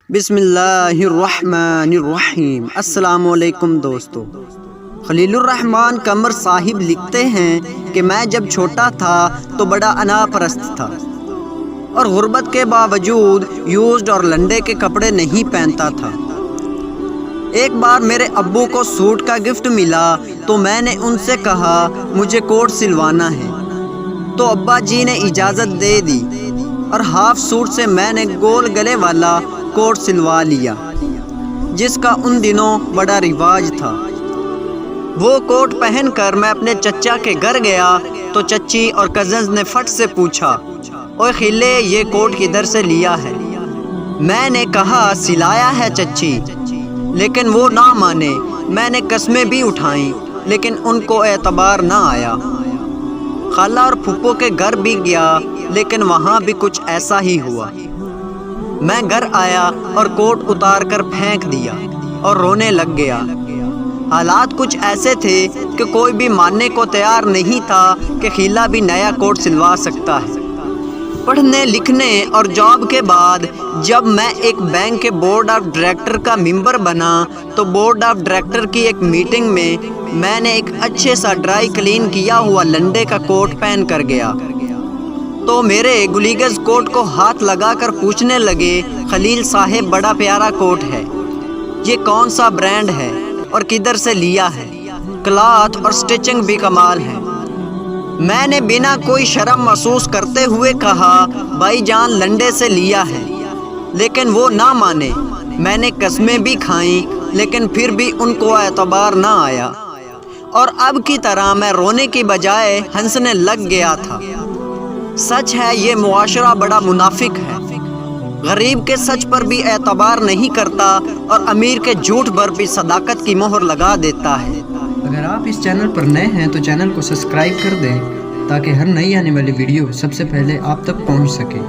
بسم اللہ الرحمن الرحیم۔ السلام علیکم دوستو۔ خلیل الرحمن قمر صاحب لکھتے ہیں کہ میں جب چھوٹا تھا تو بڑا انا پرست تھا اور غربت کے باوجود یوزڈ اور لنڈے کے کپڑے نہیں پہنتا تھا۔ ایک بار میرے ابو کو سوٹ کا گفٹ ملا تو میں نے ان سے کہا مجھے کوٹ سلوانا ہے، تو ابا جی نے اجازت دے دی اور ہاف سوٹ سے میں نے گول گلے والا کوٹ سلوا لیا جس کا ان دنوں بڑا رواج تھا۔ وہ کوٹ پہن کر میں اپنے چچا کے گھر گیا تو چچی اور کزنز نے فٹ سے پوچھا، اوے خلے یہ کوٹ کدھر سے لیا ہے؟ میں نے کہا سلایا ہے چچی، لیکن وہ نہ مانے۔ میں نے قسمیں بھی اٹھائیں لیکن ان کو اعتبار نہ آیا۔ خالہ اور پھپھو کے گھر بھی گیا لیکن وہاں بھی کچھ ایسا ہی ہوا۔ میں گھر آیا اور کوٹ اتار کر پھینک دیا اور رونے لگ گیا۔ حالات کچھ ایسے تھے کہ کوئی بھی ماننے کو تیار نہیں تھا کہ خیلہ بھی نیا کوٹ سلوا سکتا ہے۔ پڑھنے لکھنے اور جاب کے بعد جب میں ایک بینک کے بورڈ آف ڈائریکٹر کا ممبر بنا تو بورڈ آف ڈائریکٹر کی ایک میٹنگ میں نے ایک اچھے سا ڈرائی کلین کیا ہوا لنڈے کا کوٹ پہن کر گیا تو میرے گلیگز کوٹ کو ہاتھ لگا کر پوچھنے لگے، خلیل صاحب بڑا پیارا کوٹ ہے، یہ کون سا برانڈ ہے اور کدھر سے لیا ہے؟ کلاتھ اور سٹچنگ بھی کمال ہے۔ میں نے بنا کوئی شرم محسوس کرتے ہوئے کہا بھائی جان لنڈے سے لیا ہے، لیکن وہ نہ مانے۔ میں نے قسمیں بھی کھائیں لیکن پھر بھی ان کو اعتبار نہ آیا اور اب کی طرح میں رونے کی بجائے ہنسنے لگ گیا تھا۔ سچ ہے یہ معاشرہ بڑا منافق ہے، غریب کے سچ پر بھی اعتبار نہیں کرتا اور امیر کے جھوٹ پر بھی صداقت کی مہر لگا دیتا ہے۔ اگر آپ اس چینل پر نئے ہیں تو چینل کو سبسکرائب کر دیں تاکہ ہر نئی آنے والی ویڈیو سب سے پہلے آپ تک پہنچ سکے۔